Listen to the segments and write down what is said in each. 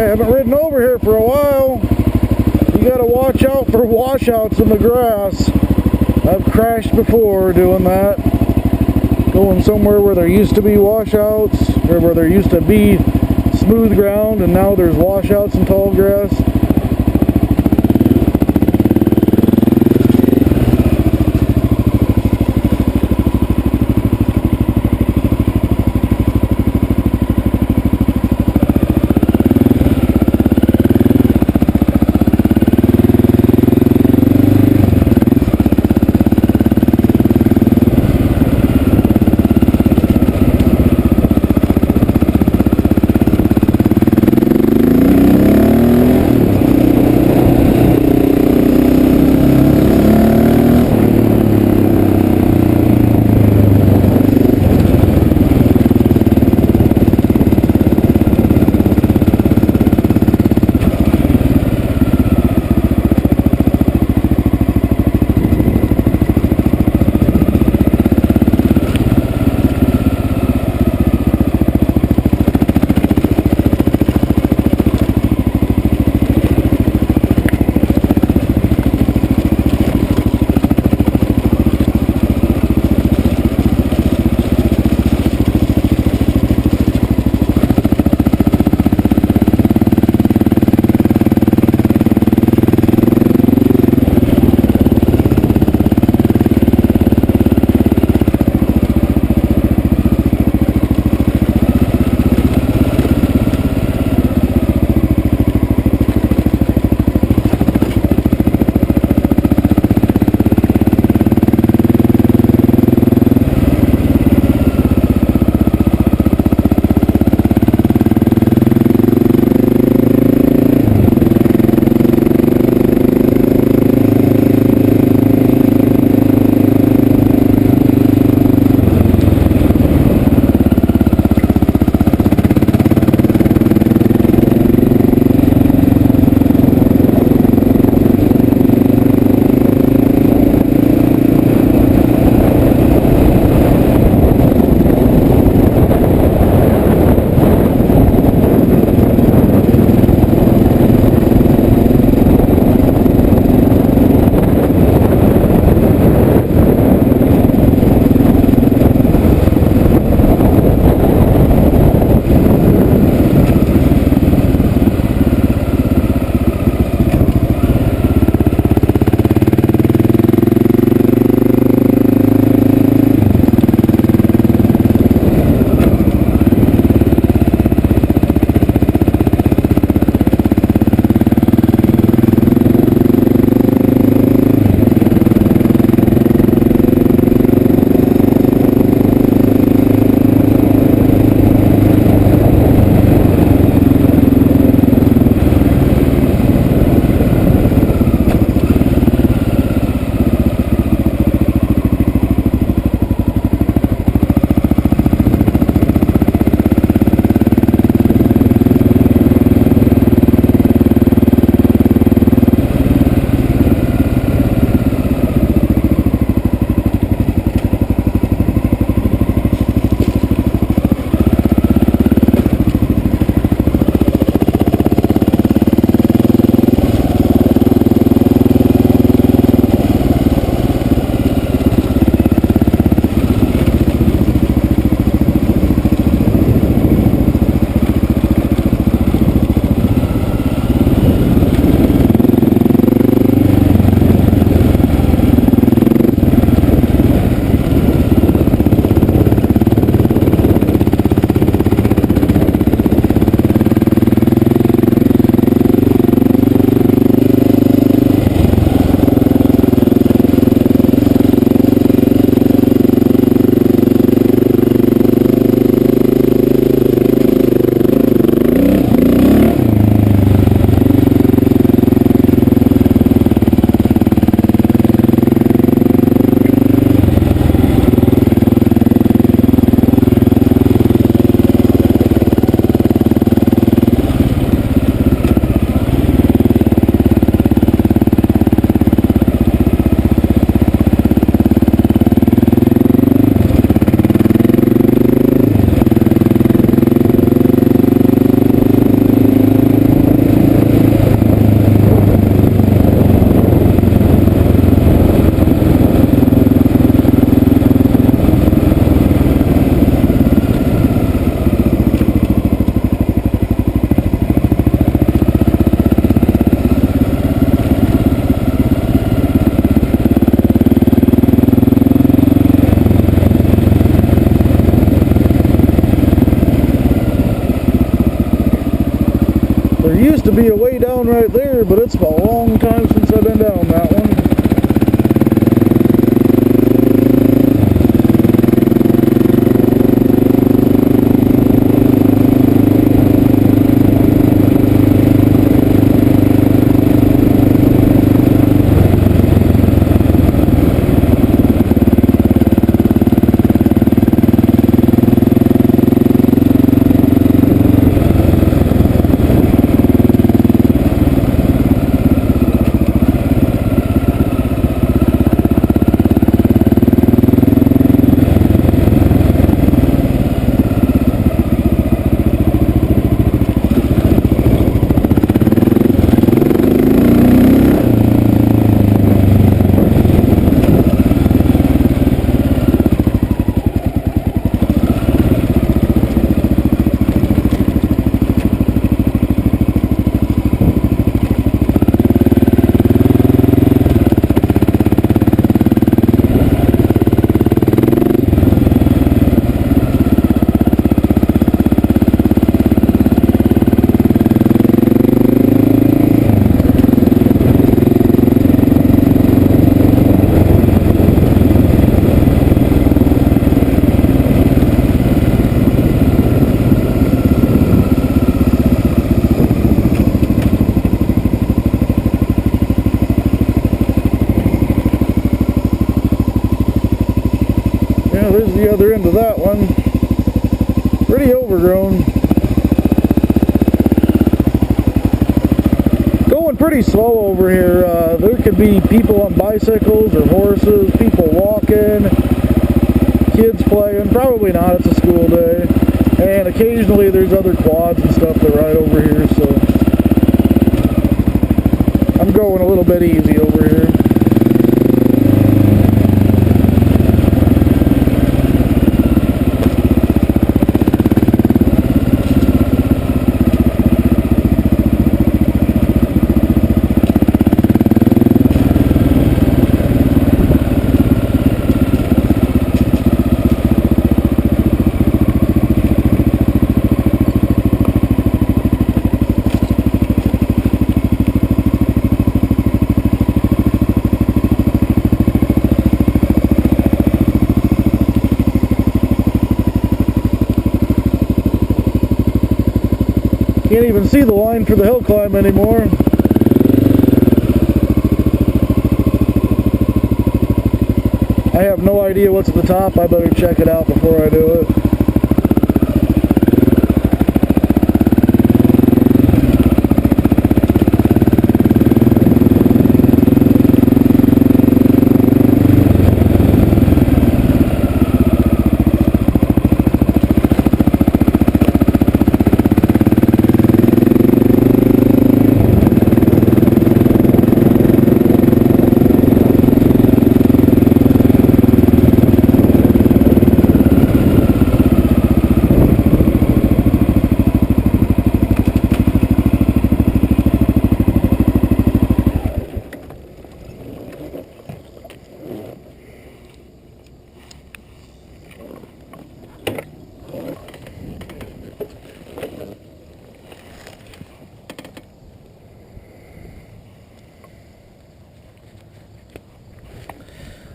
I haven't ridden over here for a while. You gotta watch out for washouts in the grass. I've crashed before doing that. Going somewhere where there used to be washouts, or where there used to be smooth ground, and now there's washouts and tall grass. There used to be a way down right there, but it's a long time since I've been down that one. There's the other end of that one. Pretty overgrown. Going pretty slow over here. There could be people on bicycles or horses, people walking, kids playing. Probably not, it's a school day. And occasionally there's other quads and stuff that ride over here, so I'm going a little bit easy over here. Can't even see the line for the hill climb anymore. I have no idea what's at the top. I better check it out before I do it.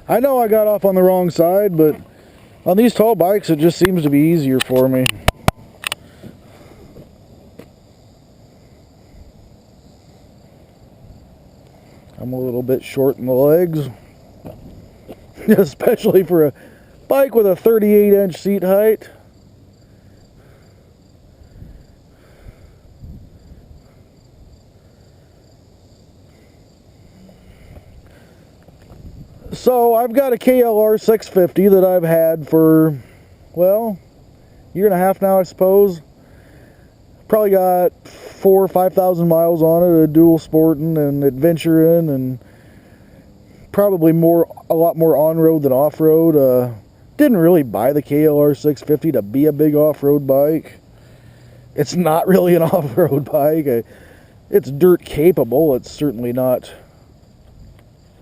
I know I got off on the wrong side, but on these tall bikes it just seems to be easier for me. I'm a little bit short in the legs, especially for a bike with a 38-inch seat height. So I've got a XR650 that I've had for, well, a year and a half now, I suppose. Probably got 4,000 or 5,000 miles on it, a dual sporting and adventuring, and probably a lot more on-road than off-road. Didn't really buy the XR650 to be a big off-road bike. It's not really an off-road bike. It's dirt capable. It's certainly not,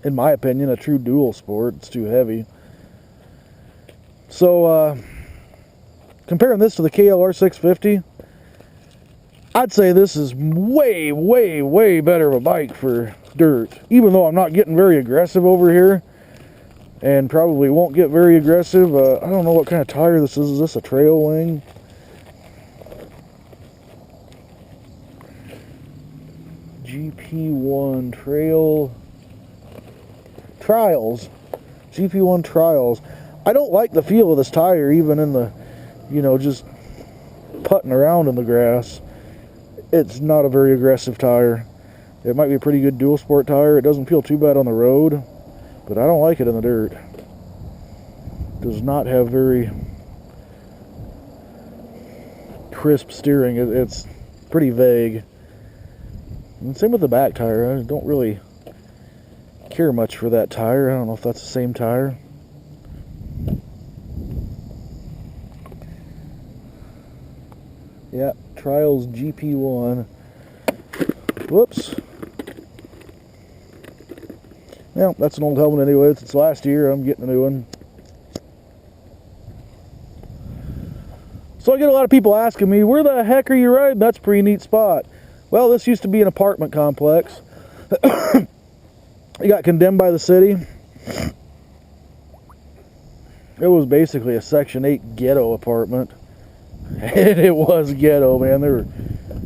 in my opinion, a true dual sport. It's too heavy. So, comparing this to the XR650, I'd say this is way, way, way better of a bike for dirt. Even though I'm not getting very aggressive over here, and probably won't get very aggressive. I don't know what kind of tire this is. Is this a trail wing? GP1 Trials. GP1 Trials. I don't like the feel of this tire, even in the, you know, just putting around in the grass. It's not a very aggressive tire. It might be a pretty good dual sport tire. It doesn't feel too bad on the road, but I don't like it in the dirt. Does not have very crisp steering. It's pretty vague. And same with the back tire. I don't really care much for that tire. I don't know if that's the same tire. Yeah, Trials GP1. Whoops. Well, that's an old helmet anyway. It's last year. I'm getting a new one. So I get a lot of people asking me, where the heck are you riding? That's a pretty neat spot. Well, this used to be an apartment complex. It got condemned by the city. It was basically a Section 8 ghetto apartment. And it was ghetto, man. There were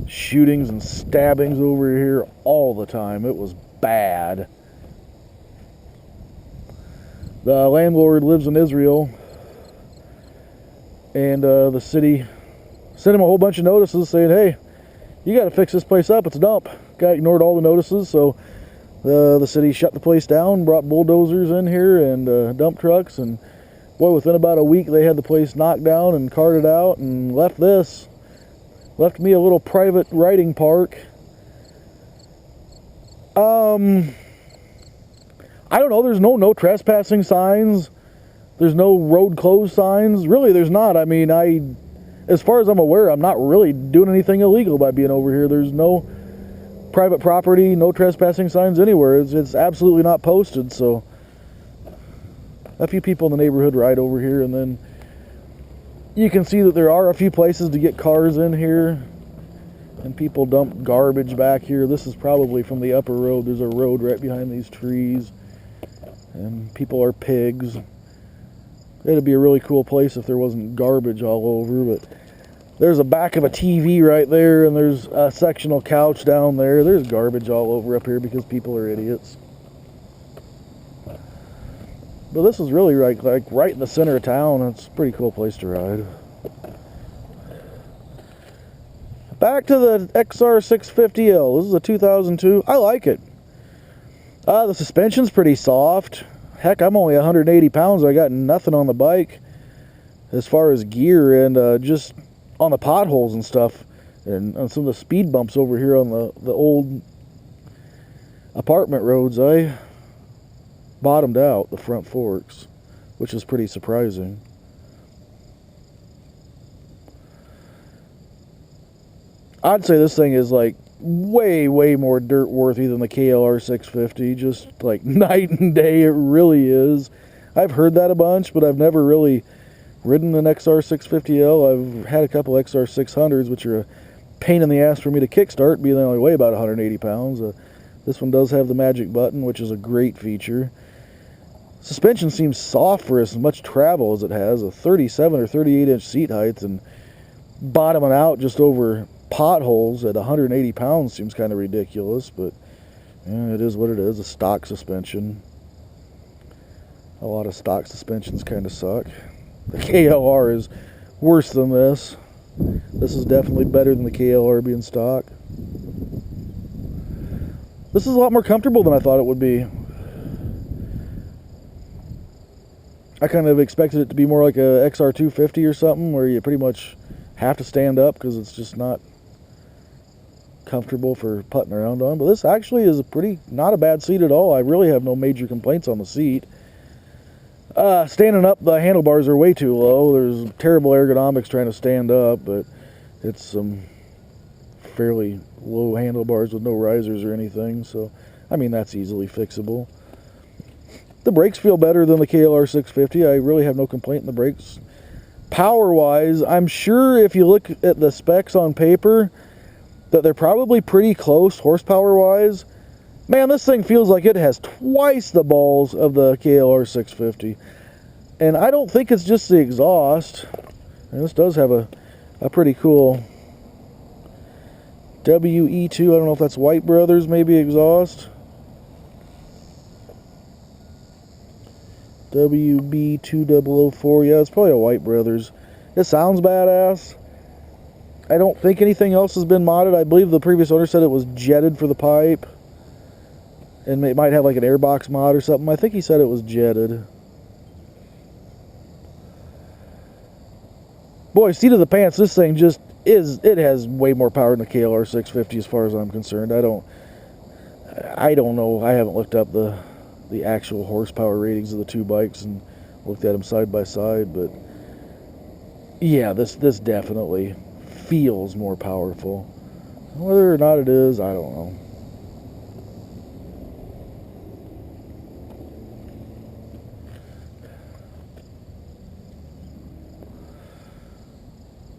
shootings and stabbings over here all the time. It was bad. The landlord lives in Israel, and the city sent him a whole bunch of notices saying, hey, you got to fix this place up. It's a dump. Guy ignored all the notices, so the city shut the place down, brought bulldozers in here and dump trucks, and boy, within about a week they had the place knocked down and carted out and left me a little private riding park. I don't know, there's no trespassing signs. There's no road closed signs. Really, there's not. I mean, as far as I'm aware, I'm not really doing anything illegal by being over here. There's no private property, no trespassing signs anywhere. It's absolutely not posted, so a few people in the neighborhood ride over here, and then you can see that there are a few places to get cars in here, and people dump garbage back here. This is probably from the upper road. There's a road right behind these trees, and people are pigs. It'd be a really cool place if there wasn't garbage all over, but there's a back of a TV right there, and there's a sectional couch down there. There's garbage all over up here because people are idiots. But this is really like right in the center of town. It's a pretty cool place to ride. Back to the XR650L. This is a 2002. I like it. The suspension's pretty soft. Heck, I'm only 180 pounds. I got nothing on the bike as far as gear, and just on the potholes and stuff, and on some of the speed bumps over here on the old apartment roads, I bottomed out the front forks, which is pretty surprising. I'd say this thing is like way more dirt worthy than the KLR650, just like night and day. It really is. I've heard that a bunch, but I've never really ridden an XR650L. I've had a couple XR600s, which are a pain in the ass for me to kickstart, being they only weigh about 180 pounds. This one does have the magic button, which is a great feature. Suspension seems soft for as much travel as it has. A 37 or 38 inch seat height, and bottoming out just over potholes at 180 pounds seems kind of ridiculous, but yeah, it is what it is. A stock suspension. A lot of stock suspensions kind of suck. The KLR is worse than this. This is definitely better than the KLR being stock. This is a lot more comfortable than I thought it would be. I kind of expected it to be more like a XR250 or something, where you pretty much have to stand up because it's just not comfortable for putting around on. But this actually is not a bad seat at all. I really have no major complaints on the seat. Standing up, the handlebars are way too low. There's terrible ergonomics trying to stand up, but it's some fairly low handlebars with no risers or anything, so I mean, that's easily fixable. The brakes feel better than the KLR650. I really have no complaint in the brakes. Power wise, I'm sure if you look at the specs on paper, that they're probably pretty close horsepower-wise. Man, this thing feels like it has twice the balls of the KLR650. And I don't think it's just the exhaust. And this does have a pretty cool WE2. I don't know if that's White Brothers, maybe exhaust. WB2004. Yeah, it's probably a White Brothers. It sounds badass. I don't think anything else has been modded. I believe the previous owner said it was jetted for the pipe. And it might have like an airbox mod or something. I think he said it was jetted. Boy, seat of the pants, this thing just is, it has way more power than the KLR650 as far as I'm concerned. I don't know. I haven't looked up the actual horsepower ratings of the two bikes and looked at them side by side, but yeah, this definitely feels more powerful. Whether or not it is, I don't know.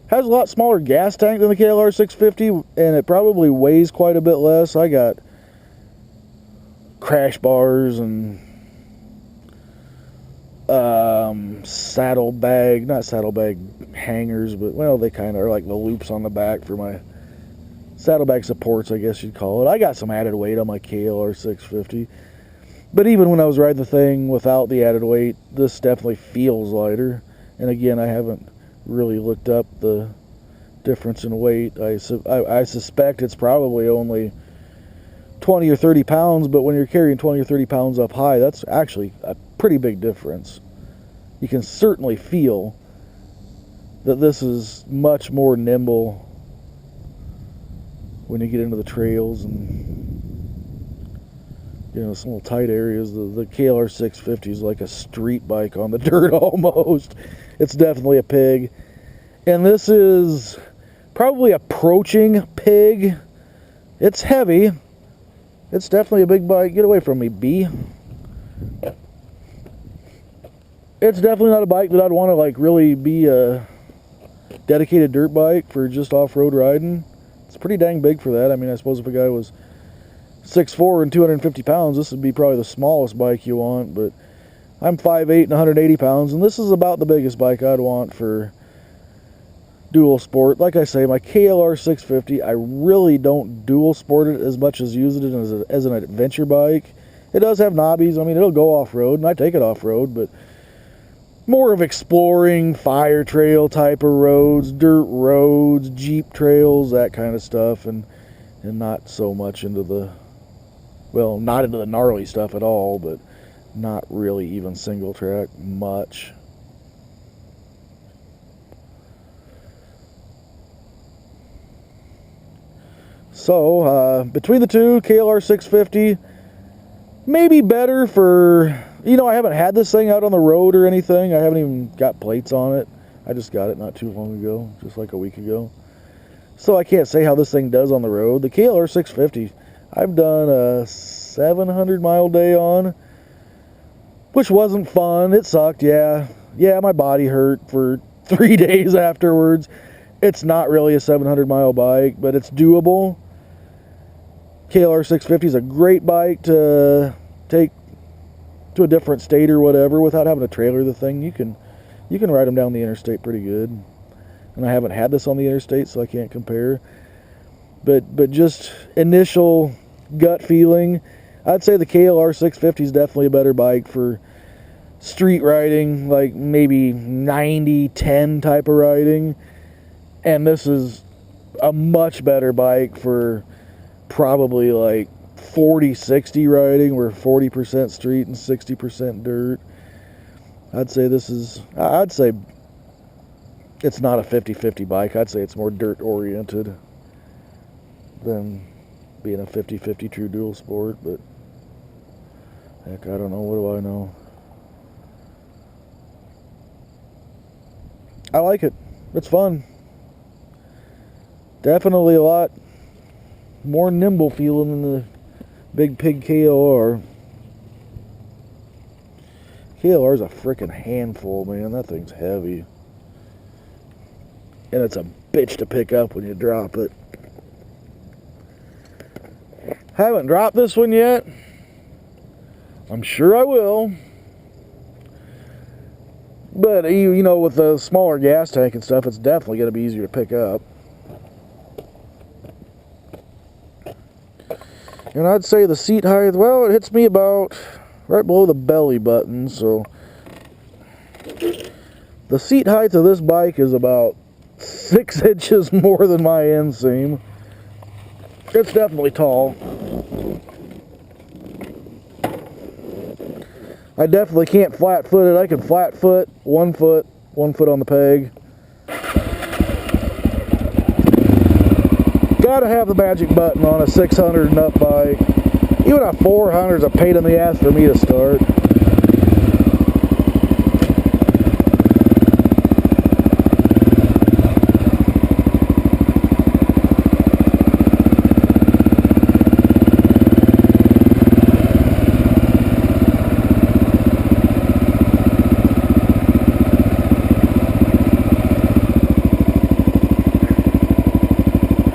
Has a lot smaller gas tank than the KLR650, and it probably weighs quite a bit less. I got crash bars and not saddlebag hangers, but well, they kind of are like the loops on the back for my saddlebag supports, I guess you'd call it. I got some added weight on my KLR650, but even when I was riding the thing without the added weight, this definitely feels lighter. And again, I haven't really looked up the difference in weight. I suspect it's probably only 20 or 30 pounds, but when you're carrying 20 or 30 pounds up high, that's actually a pretty big difference. You can certainly feel that this is much more nimble when you get into the trails and, you know, some little tight areas. The KLR650 is like a street bike on the dirt almost. It's definitely a pig. And this is probably approaching pig. It's heavy. It's definitely a big bike. Get away from me, B. It's definitely not a bike that I'd want to like really be a dedicated dirt bike for just off-road riding. It's pretty dang big for that. I mean, I suppose if a guy was 6'4" and 250 pounds, this would be probably the smallest bike you want, but I'm 5'8" and 180 pounds, and this is about the biggest bike I'd want for dual sport. Like I say, my KLR650, I really don't dual sport it as much as use it as an adventure bike. It does have knobbies. I mean, it'll go off-road, and I take it off-road, but more of exploring fire trail type of roads, dirt roads, Jeep trails, that kind of stuff, and not so much into the, well, not into the gnarly stuff at all, but not really even single track much. So, between the two, KLR650, maybe better for, you know, I haven't had this thing out on the road or anything. I haven't even got plates on it. I just got it not too long ago, just like a week ago. So I can't say how this thing does on the road. The KLR650, I've done a 700-mile day on, which wasn't fun. It sucked, yeah. Yeah, my body hurt for 3 days afterwards. It's not really a 700-mile bike, but it's doable. KLR650 is a great bike to take to a different state or whatever without having to trailer the thing. You can ride them down the interstate pretty good. And I haven't had this on the interstate, so I can't compare. But just initial gut feeling, I'd say the KLR650 is definitely a better bike for street riding, like maybe 90-10 type of riding. And this is a much better bike for probably like 40-60 riding, where 40% street and 60% dirt. I'd say it's not a 50-50 bike. I'd say it's more dirt oriented than being a 50-50 true dual sport, but heck, I don't know. What do I know? I like it. It's fun. Definitely a lot more nimble feeling than the big pig KLR. KLR's a freaking handful, man. That thing's heavy. And it's a bitch to pick up when you drop it. Haven't dropped this one yet. I'm sure I will. But, you know, with the smaller gas tank and stuff, it's definitely going to be easier to pick up. And I'd say the seat height, well, it hits me about right below the belly button, so the seat height of this bike is about 6 inches more than my inseam. It's definitely tall. I definitely can't flat foot it. I can flat foot 1 foot on the peg. Gotta have the magic button on a 600 and up bike. Even a 400 is a pain in the ass for me to start.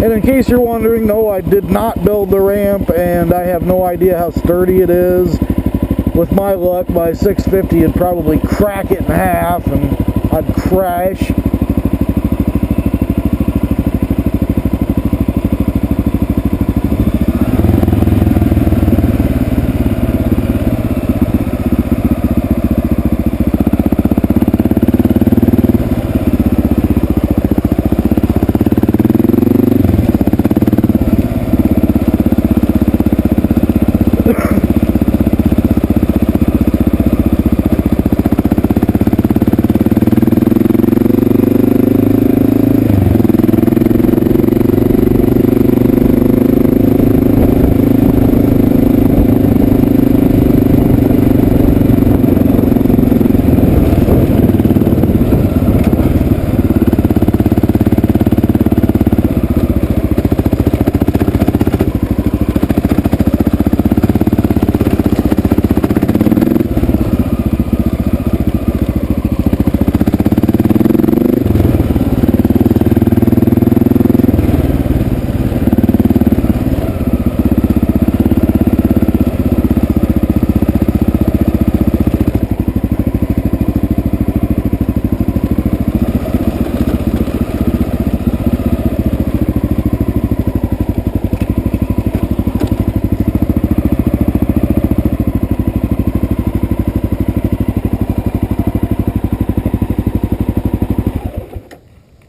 And in case you're wondering, no, I did not build the ramp, and I have no idea how sturdy it is. With my luck, my 650 would probably crack it in half, and I'd crash.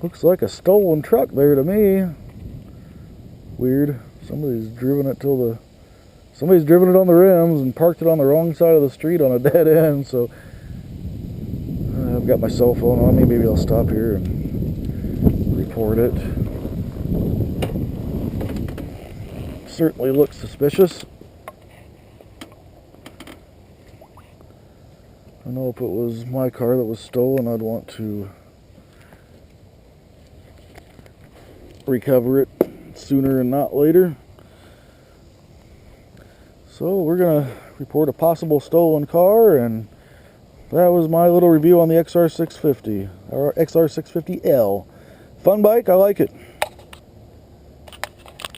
Looks like a stolen truck there to me. Weird. Somebody's driven it on the rims and parked it on the wrong side of the street on a dead end. So I've got my cell phone on me. Maybe I'll stop here and report it. Certainly looks suspicious. I know if it was my car that was stolen, I'd want to recover it sooner and not later. So we're gonna report a possible stolen car, and that was my little review on the XR650 or XR650L. Fun bike, I like it.